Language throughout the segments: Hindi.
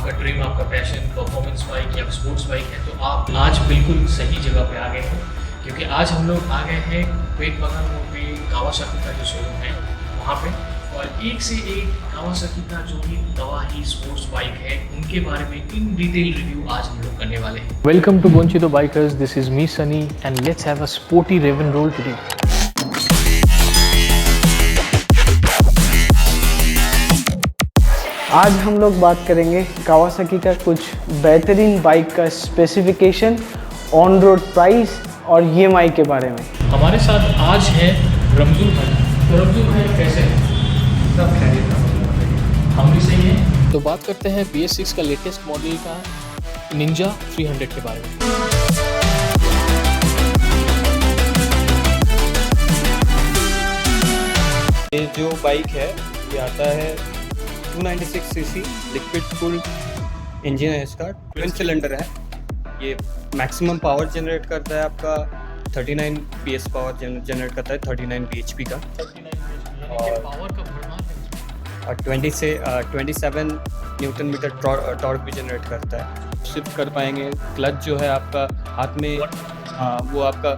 आपका ड्रीम, आपका पैशन परफॉर्मेंस बाइक या स्पोर्ट्स बाइक है तो आप आज बिल्कुल सही जगह पे आ गए हैं, क्योंकि आज हम लोग आ गए हैं पेट बगान मोड़ पे कावासाकी का जो शोरूम है वहाँ पे, और एक से एक कावासाकी का जो भी तवाही स्पोर्ट्स बाइक है उनके बारे में इन डिटेल रिव्यू आज हम लोग करने वाले हैं। Welcome to Bonchito bikers, this is me Sunny and let's have a sporty rev and roll today. आज हम लोग बात करेंगे कावासाकी का कुछ बेहतरीन बाइक का स्पेसिफिकेशन, ऑन रोड प्राइस और EMI के बारे में। हमारे साथ आज है रमजू भाई। तो रमजू भाई कैसे हैं? सब खैरियत है, हम भी सही हैं। तो बात करते हैं BS6 का लेटेस्ट मॉडल का निंजा 300 के बारे में। ये जो बाइक है ये आता है 296 सीसी लिक्विड कूल इंजन है, इसका ट्विन सिलेंडर है। ये मैक्सिमम पावर जनरेट करता है आपका 39 PS पावर जनरेट करता है 39 bhp का, पावर का भरमार है और 27 न्यूटन मीटर टॉर्क भी जनरेट करता है। शिफ्ट कर पाएंगे। क्लच जो है आपका हाथ में, वो आपका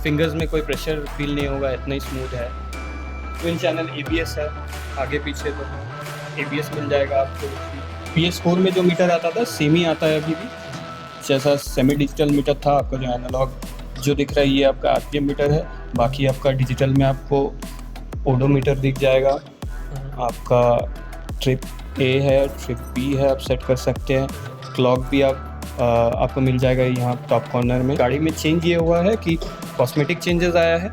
फिंगर्स में कोई प्रेशर फील नहीं होगा, इतना ही स्मूथ है। ट्विन चैनल ABS है, आगे पीछे तो ABS मिल जाएगा आपको। PS4 में जो मीटर आता था सेम ही आता है अभी भी, जैसा सेमी डिजिटल मीटर था आपका। जो एनालॉग जो दिख रहा है ये आपका RPM मीटर है, बाकी आपका डिजिटल में आपको ओडोमीटर दिख जाएगा। आपका ट्रिप A है, ट्रिप B है, आप सेट कर सकते हैं। क्लॉक भी आपको मिल जाएगा यहाँ टॉप कॉर्नर में। गाड़ी में चेंज ये हुआ है कि कॉस्मेटिक चेंजेस आया है,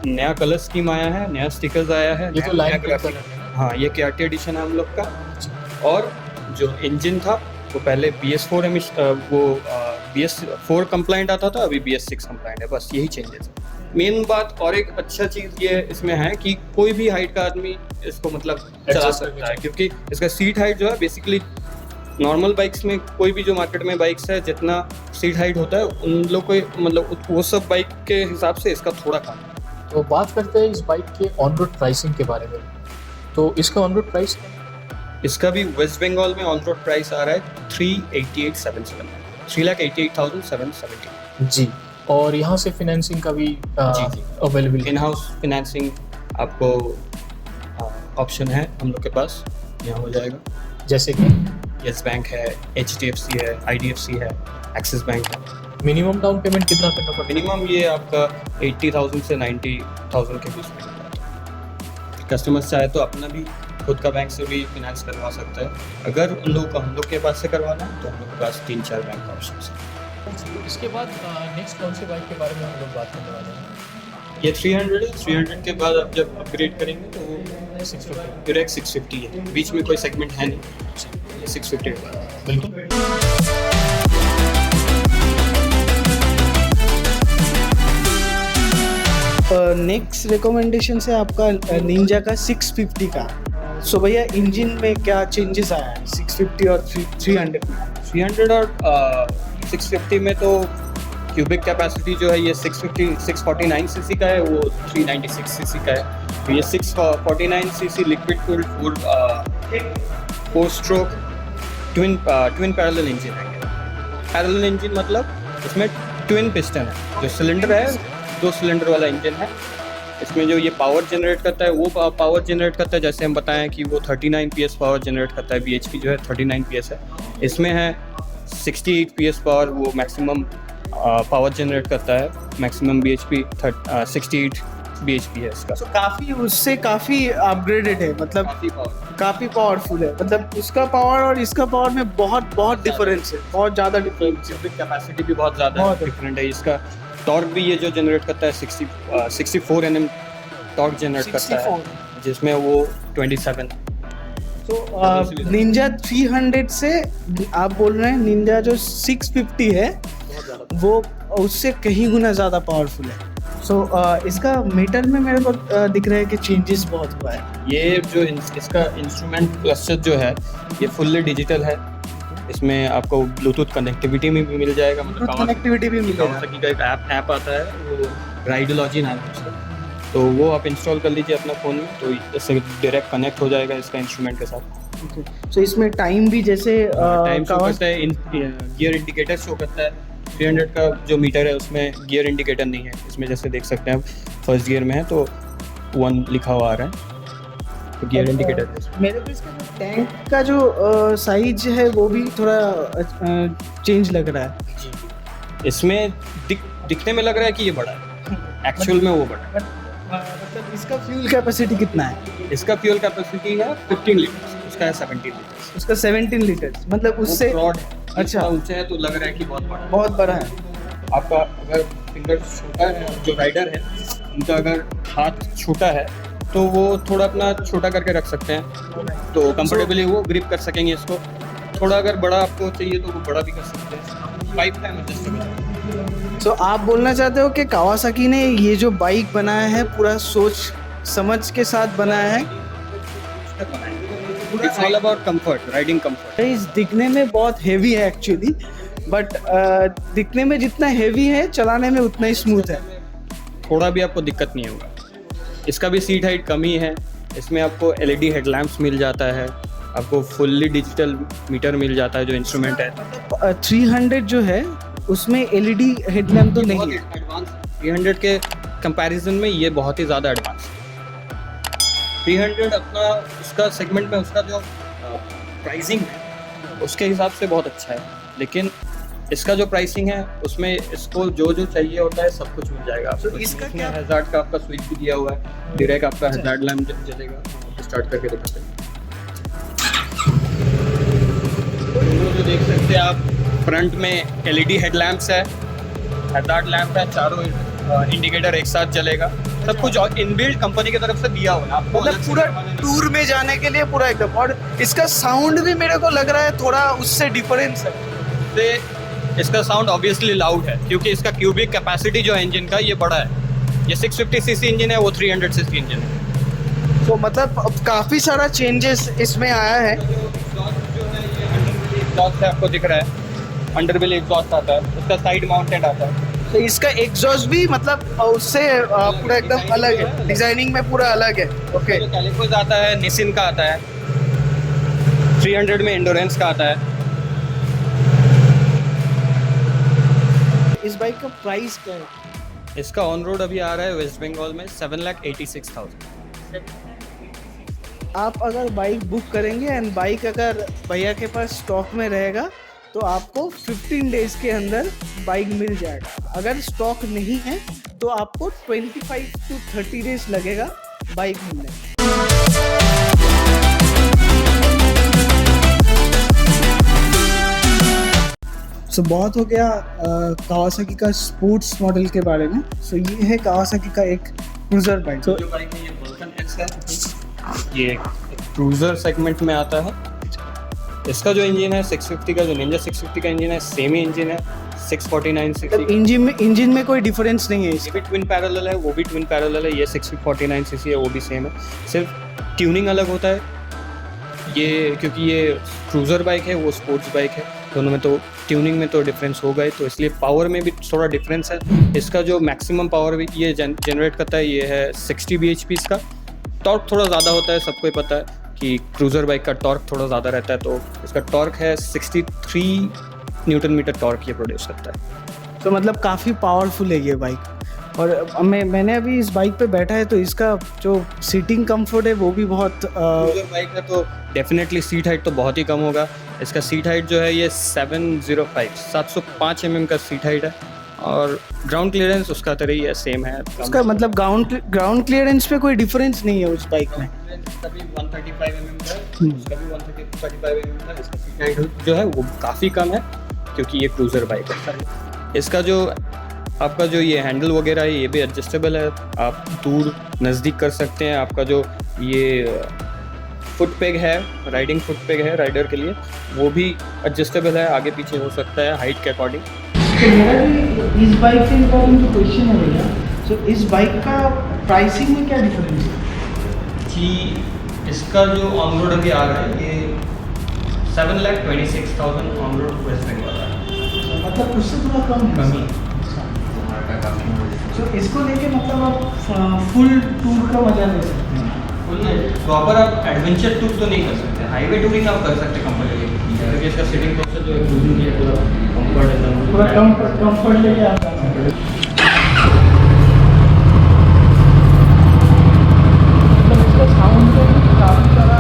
नया कलर स्कीम आया है, नया स्टिकर्स आया है, ये तो लाइट कलर है। हाँ, ये KRT एडिशन है हम लोग का। और जो इंजन था वो पहले BS4 कंप्लाइंट आता था, अभी BS6 कंप्लाइंट है, बस यही चेंजेस है। मेन बात और एक अच्छा चीज़ ये इसमें है कि कोई भी हाइट का आदमी इसको मतलब चला सकता है, क्योंकि इसका सीट हाइट जो है बेसिकली नॉर्मल बाइक्स में, कोई भी जो मार्केट में बाइक्स है जितना सीट हाइट होता है उन लोग को मतलब वो सब बाइक के हिसाब से इसका थोड़ा कम है। तो बात करते हैं इस बाइक के ऑन रोड प्राइसिंग के बारे में। तो इसका ऑन रोड प्राइस, इसका भी वेस्ट बंगाल में ऑन रोड प्राइस आ रहा है 388,770, 3,88,770 जी। और यहाँ से फिनेंसिंग का भी जी अवेलेबल, इन हाउस फिनेंसिंग आपको ऑप्शन है हम लोग के पास, यहाँ हो जाएगा। जैसे कि येस बैंक है, HDFC है, IDFC है, एक्सिस बैंक है। मिनिमम डाउन पेमेंट कितना करना पड़ेगा? मिनिमम ये आपका 80,000 से 90,000 के बीच में होता है। कस्टमर्स चाहे तो अपना भी खुद का बैंक से भी फिनेंस करवा सकता है। अगर उन लोग को हम लोग के पास से करवाना है तो हम लोग के पास 3-4 बैंक का ऑप्शन है। इसके बाद नेक्स्ट कौन सी बाइक के बारे में हम लोग बात करने वाले हैं? ये 300 है। 300 के बाद आप जब अपग्रेड करेंगे तो वो 650 डायरेक्ट 650 है, बीच में कोई सेगमेंट है नहीं। 650 के बाद बिल्कुल। नेक्स्ट रिकमेंडेशन से आपका निंजा का 650 का। सो भैया इंजन में क्या चेंजेस आया है 650 और 300 में? 300 और 650 में तो क्यूबिक कैपेसिटी जो है ये 649 सीसी का है, वो 396 सीसी का है। तो ये 649 CC liquid cooled 4 stroke twin parallel engine है। पैरेलल इंजन मतलब इसमें ट्विन पिस्टन है, जो सिलेंडर है 2 सिलेंडर वाला इंजन है। इसमें जो ये पावर जनरेट करता है वो पावर जनरेट करता है, जैसे हम बताएं कि वो 39 PS पावर जनरेट करता है। BHP जो है 39 PS है, इसमें है 68 PS पावर, वो मैक्सिमम पावर जनरेट करता है। मैक्सिमम BHP 68 BHP है इसका। तो काफ़ी उससे काफ़ी अपग्रेडेड है, मतलब काफ़ी पावरफुल है। मतलब उसका पावर और इसका पावर में बहुत डिफरेंस है, बहुत ज़्यादा डिफरेंस है। क्यूबिक कैपेसिटी भी बहुत ज़्यादा डिफरेंट है। इसका टॉर्क भी ये जो जनरेट करता है 64 Nm टॉर्क जनरेट करता है, जिसमें वो 27। तो निंजा 300 से आप बोल रहे हैं निंजा जो 650 है वो उससे कहीं गुना ज़्यादा पावरफुल है। सो इसका मीटर में मेरे को दिख रहा है कि चेंजेस बहुत हुआ है। ये जो इसका इंस्ट्रूमेंट क्लस्टर जो है ये फुल्ली डिजिटल है। इसमें आपको ब्लूटूथ कनेक्टिविटी में भी मिल जाएगा, मतलब कनेक्टिविटी भी मिलेगा। कावासाकी का एक ऐप आता है, वो राइडोलॉजी नाम है उसका, तो वो आप इंस्टॉल कर लीजिए अपना फ़ोन में, तो इससे डायरेक्ट कनेक्ट हो जाएगा इसका इंस्ट्रूमेंट के साथ। सो इसमें टाइम भी जैसे टाइम शो करता है, गियर इंडिकेटर शो करता है। 300 का जो मीटर है उसमें गियर इंडिकेटर नहीं है, इसमें जैसे देख सकते हैं आप फर्स्ट गियर में है तो 1 लिखा हुआ आ रहा है, तो गियर इंडिकेटर है। मेरे को इसका टैंक का जो साइज है वो भी थोड़ा चेंज लग रहा है। इसमें दिखने में लग रहा है कि ये बड़ा है, एक्चुअल में वो बड़ा है। मतलब इसका फ्यूल कैपेसिटी कितना है? इसका फ्यूल कैपेसिटी है 15 लीटर, उसका है 17 लीटर। उसका 17 लीटर, मतलब उससे ब्रॉड अच्छा ऊंचा है तो लग रहा है कि बहुत बड़ा है। बहुत बड़ा है। आपका अगर फिंगर छोटा है, जो राइडर है उनका अगर हाथ छोटा है तो वो थोड़ा अपना छोटा करके रख सकते हैं, तो कंफर्टेबली वो ग्रिप कर सकेंगे इसको। थोड़ा अगर बड़ा आपको चाहिए तो वो बड़ा भी कर सकते हैं, 5 टाइम एडजस्टेबल। तो आप बोलना चाहते हो कि कावासाकी ने ये जो बाइक बनाया है पूरा सोच समझ के साथ बनाया है? It's all about comfort, riding comfort. इस दिखने में बहुत हेवी है एक्चुअली, बट दिखने में जितना हेवी है चलाने में उतना ही स्मूथ है। थोड़ा भी आपको दिक्कत नहीं होगा। इसका भी सीट हाइट कम ही है, इसमें आपको LED हेडलैम्प्स मिल जाता है, आपको फुल्ली डिजिटल मीटर मिल जाता है जो इंस्ट्रूमेंट है। 300 जो है उसमें LED हेडलैम्प तो नहीं है। एडवांस 300 के कंपैरिजन में ये बहुत ही ज़्यादा एडवांस है। 300 अपना उसका सेगमेंट में उसका जो प्राइसिंग है उसके हिसाब से बहुत अच्छा है, लेकिन इसका जो प्राइसिंग है उसमें इसको जो जो चाहिए होता है सब कुछ मिल जाएगा आपको। तो इसका क्या हैजार्ड का आपका स्विच भी दिया हुआ है, डायरेक्ट आपका हैजार्ड लैम्प जलेगा। स्टार्ट करके दिखाते हैं। जो देख सकते हैं आप फ्रंट में LED हेडलैम्प्स है, हैजार्ड लैम्प है, चारों इंडिकेटर एक साथ जलेगा। सब कुछ इनबिल्ट कंपनी की तरफ से दिया हुआ है आपको, मतलब पूरा टूर में जाने के लिए पूरा एकदम। और इसका साउंड भी मेरे को लग रहा है थोड़ा उससे डिफरेंस है। से इसका साउंड ऑब्वियसली लाउड है क्योंकि इसका क्यूबिक कैपेसिटी जो है इंजन का ये बड़ा है। ये 650 सीसी इंजन है, वो 300 सीसी इंजन है। तो मतलब अब काफ़ी सारा चेंजेस इसमें आया है। एग्जॉस्ट आपको दिख रहा है, अंडर व्हील एग्जॉस्ट आता है, उसका साइड माउंटेड आता है। तो इसका एग्जॉस्ट भी मतलब उससे पूरा एकदम अलग है, डिजाइनिंग में पूरा अलग है। ओके, कैलिपर्स आता है, निसिन का आता है, 300 में एंडोरेंस का आता है। इस बाइक का प्राइस क्या है? इसका ऑन रोड अभी आ रहा है वेस्ट बंगाल में 7,86,000। आप अगर बाइक बुक करेंगे एंड बाइक अगर भैया के पास स्टॉक में रहेगा तो आपको 15 डेज के अंदर बाइक मिल जाएगा। अगर स्टॉक नहीं है तो आपको 25 to 30 डेज लगेगा बाइक मिलने में। सो बहुत हो गया कावासाकी का स्पोर्ट्स मॉडल के बारे में। सो ये है कावासाकी का एक क्रूजर बाइक। जो बाइक है ये वल्कन एक्स है, ये क्रूजर सेगमेंट में आता है। इसका जो इंजन है 650 का, जो निंजा 650 का इंजन है सेम ही इंजन है 649 सीसी। इंजन में कोई डिफरेंस नहीं है। ये भी ट्विन पैरेलल है, वो भी ट्विन पैरेलल है। ये 649 सीसी है, वो भी सेम है, सिर्फ ट्यूनिंग अलग होता है। ये क्योंकि ये क्रूज़र बाइक है, वो स्पोर्ट्स बाइक है, दोनों में तो ट्यूनिंग में तो डिफरेंस होगा ही, तो इसलिए पावर में भी थोड़ा डिफरेंस है। इसका जो मैक्सिमम पावर भी ये जनरेट करता है ये है 60 bhp इसका। टॉर्क थोड़ा ज़्यादा होता है, सबको ही पता है कि क्रूज़र बाइक का टॉर्क थोड़ा ज़्यादा रहता है, तो इसका टॉर्क है 63 न्यूटन मीटर टॉर्क ये प्रोड्यूस करता है। तो मतलब काफ़ी पावरफुल है ये बाइक। और मैंने अभी इस बाइक पे बैठा है तो इसका जो सीटिंग कंफर्ट है वो भी बहुत क्रूज़र बाइक है तो डेफिनेटली सीट हाइट तो बहुत ही कम होगा। इसका सीट हाइट जो है ये 705 mm का सीट हाइट है, और ग्राउंड क्लियरेंस उसका तरह ही है, सेम है। उसका मतलब ग्राउंड क्लियरेंस पे कोई डिफरेंस नहीं है उस बाइक में। इसका भी 135 mm का है, उसका भी 135 mm का। इसका सीट हाइट जो है वो काफ़ी कम है क्योंकि ये क्रूज़र बाइक है। इसका जो आपका जो ये हैंडल वगैरह है ये भी एडजस्टेबल है, आप दूर नज़दीक कर सकते हैं। आपका जो ये फुट पेग है, राइडिंग फुट पेग है राइडर के लिए, वो भी एडजस्टेबल है, आगे पीछे हो सकता है हाइट के अकॉर्डिंग। तो मेरा भी इस बाइक से इम्पोर्टेंट जो क्वेश्चन है भैया, तो इस बाइक का प्राइसिंग में क्या डिफरेंस है? जी इसका जो ऑन रोड अभी आ रहा है ये 7,26,000 ऑन रोड वेस्ट बंगाल है, मतलब उससे थोड़ा कम है। कमी। तो इसको लेके मतलब आप फुल टूर का मजा ले सकते हैं। प्रॉपर आप एडवेंचर टूर तो नहीं कर सकते हाईवे टूरिंग आप कर सकते हैं कंफर्टेबली, क्योंकि इसका सीटिंग पोस्चर जो है क्रूजिंग के लिए पूरा कंफर्ट एकदम पूरा कंफर्ट लेके आता है। साउंड में भी काफ़ी सारा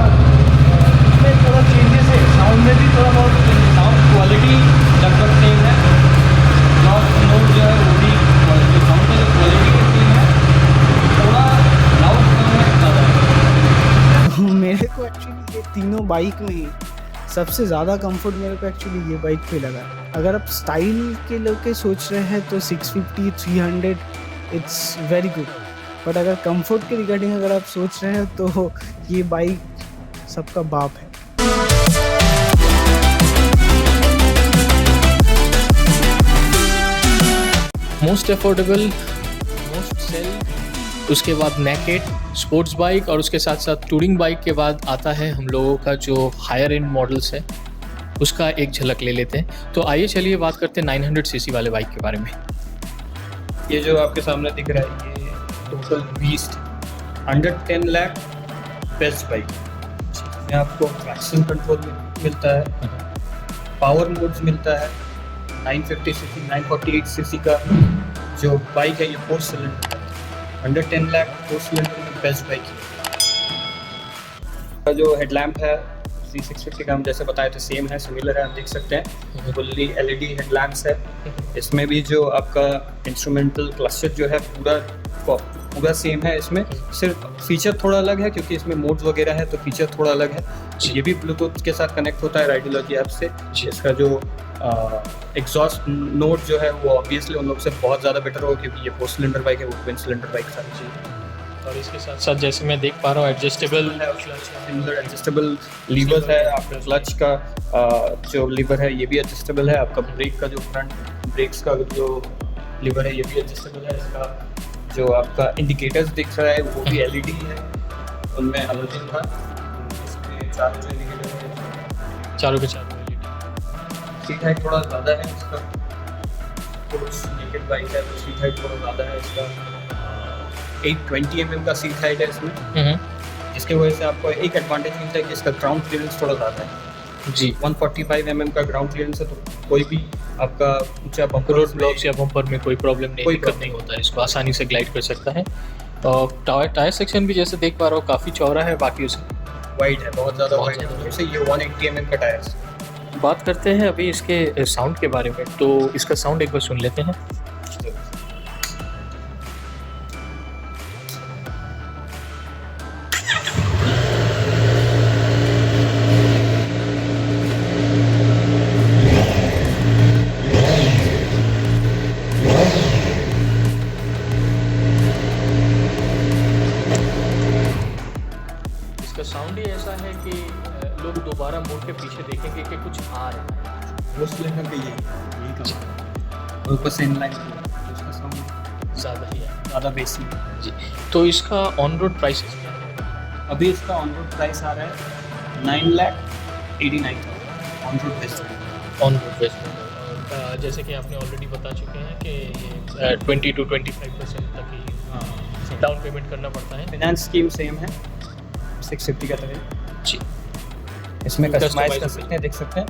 इसमें थोड़ा चेंजेस है, साउंड में भी थोड़ा बहुत साउंड क्वालिटी लगभग सेम है। नोट जो है वो भी जो साउंड का जो क्वालिटी सेम है, थोड़ा लाउड है ज़्यादा। मेरे को एक्चुअली ये तीनों बाइक में ही सबसे ज़्यादा कंफर्ट मेरे को एक्चुअली ये बाइक पे लगा। अगर आप स्टाइल के लेके सोच रहे हैं तो 650 300 इट्स वेरी गुड, बट अगर कंफर्ट के रिगार्डिंग अगर आप सोच रहे हैं तो ये बाइक सबका बाप है। मोस्ट अफोर्डेबल, मोस्ट सेल, उसके बाद नेकेड स्पोर्ट्स बाइक, और उसके साथ साथ टूरिंग बाइक के बाद आता है हम लोगों का जो हायर एंड मॉडल्स है उसका एक झलक ले लेते हैं। तो आइए चलिए बात करते हैं 900 सीसी वाले बाइक के बारे में। ये जो आपके सामने दिख रहा है ये total beast under 10 lakh best bike. इसमें आपको ट्रैक्शन कंट्रोल मिलता है, पावर मोड्स मिलता है, 950 सीसी 948 सीसी का जो बाइक है ये 4 सिलेंडर है, अंडर 10 लाख 4 सिलेंडर में बेस्ट बाइक है। जो हेडलैम्प है C650 का हम जैसे बताए थे सेम है, सिमिलर है, आप देख सकते हैं फुल्ली LED हेडलैम्प्स है। इसमें भी जो आपका इंस्ट्रूमेंटल क्लस्टर जो है पूरा सेम है। इसमें सिर्फ फीचर थोड़ा अलग है क्योंकि इसमें मोड्स वगैरह है तो फीचर थोड़ा अलग है। ये भी ब्लूटूथ के साथ कनेक्ट होता है राइडोलॉजी ऐप से। इसका जो एग्जॉस्ट नोट जो है वो ऑब्वियसली उन लोग से बहुत ज़्यादा बेटर होगा क्योंकि ये 4 सिलेंडर बाइक है, वो ट्विन सिलेंडर बाइक सारी चीज़। और इसके साथ साथ जैसे मैं देख पा रहा हूँ एडजस्टेबल लीवर्स है। आपका क्लच का जो लीवर है ये भी एडजस्टेबल है। आपका ब्रेक का जो फ्रंट ब्रेक्स का जो लीवर है ये भी एडजस्टेबल है। इसका जो आपका इंडिकेटर्स दिख रहा है वो भी LED है, उनमें हेलोजन था। इसमें चारों जो इंडिकेटर है चारों के चारों LED। सीट हाइट थोड़ा ज़्यादा है इसका, कुछ नेकेड बाइक है तो सीट हाइट थोड़ा ज़्यादा है इसका। 820 mm का सीट हाइट है इसमें, जिसकी वजह से आपको एक एडवांटेज मिलता है कि इसका ग्राउंड क्लियरेंस थोड़ा ज़्यादा है जी। 145 mm का ग्राउंड क्लियरेंस है तो कोई भी आपका ऊंचा बम्पर रोड ब्लॉक्स या बम्पर में कोई प्रॉब्लम नहीं, कोई दिक्कत नहीं होता है, इसको आसानी से ग्लाइड कर सकता है। और टायर सेक्शन भी जैसे देख पा रहा हूँ काफ़ी चौड़ा है, बाकी उसे वाइड है, बहुत ज़्यादा वाइड है। जैसे ये 180 mm का टायर है। बात करते हैं अभी इसके साउंड के बारे में, तो इसका साउंड एक बार सुन लेते हैं। साउंड ही ऐसा है कि लोग दोबारा मुड़ के पीछे देखेंगे कि कुछ आ रहा है। वो सिलेंडर पे यही काम है। ऊपर से इनलाइन उसका साउंड ज़्यादा ही है, ज़्यादा बेसिक जी। तो इसका ऑन रोड प्राइस क्या है? अभी इसका ऑन रोड प्राइस आ रहा है 9,89,000 on road best. On road best जैसे कि आपने ऑलरेडी बता चुके हैं कि ये 20 to 25% तक ही डाउन पेमेंट करना पड़ता है। फाइनेंस स्कीम सेम है 650 का तरह जी। इसमें कस्टमाइज कर सकते हैं, देख सकते हैं।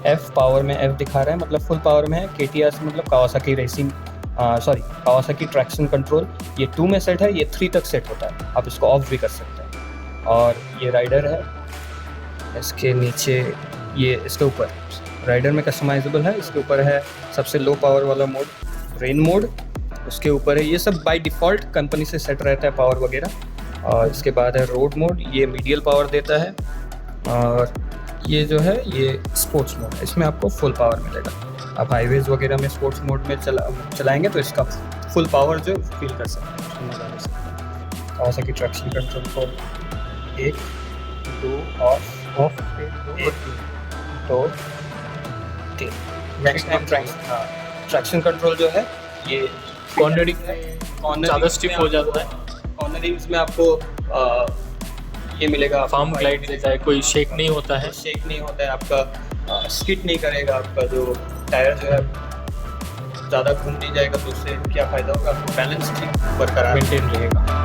F पावर में F दिखा रहा है, मतलब फुल पावर में है। KTR से मतलब Kawasaki racing Kawasaki traction control ये 2 में सेट है, ये 3 तक सेट होता है, आप इसको ऑफ भी कर सकते हैं। और ये राइडर है, इसके नीचे ये इसके ऊपर राइडर में कस्टमाइजेबल है। इसके ऊपर है सबसे लो पावर वाला मोड, रेन मोड, उसके ऊपर है। ये सब बाय डिफ़ॉल्ट कंपनी से सेट रहता है पावर वगैरह। और इसके बाद है रोड मोड, ये मीडियल पावर देता है। और ये जो है ये स्पोर्ट्स मोड है, इसमें आपको फुल पावर मिलेगा। आप हाईवेज़ वगैरह में स्पोर्ट्स मोड में चलाएंगे तो इसका फुल पावर जो फील कर सकते हैं, उसको मज़ा ले सकते हैं। कावासाकी ट्रैक्शन कंट्रोल को 1 2 of 1 2 3 next time traction control जो है ये कॉर्नरिंग ज़्यादा स्टिफ हो जाता है। कॉर्नरिंग्स में आपको ये मिलेगा, फार्म ग्लाइड देता है, कोई शेक नहीं होता है, शेक नहीं होता है, आपका स्किड नहीं करेगा, आपका जो टायर जो है ज़्यादा घूम नहीं जाएगा, तो उससे क्या फ़ायदा होगा, आपको बैलेंस ठीक बरकरार मेंटेन रहेगा।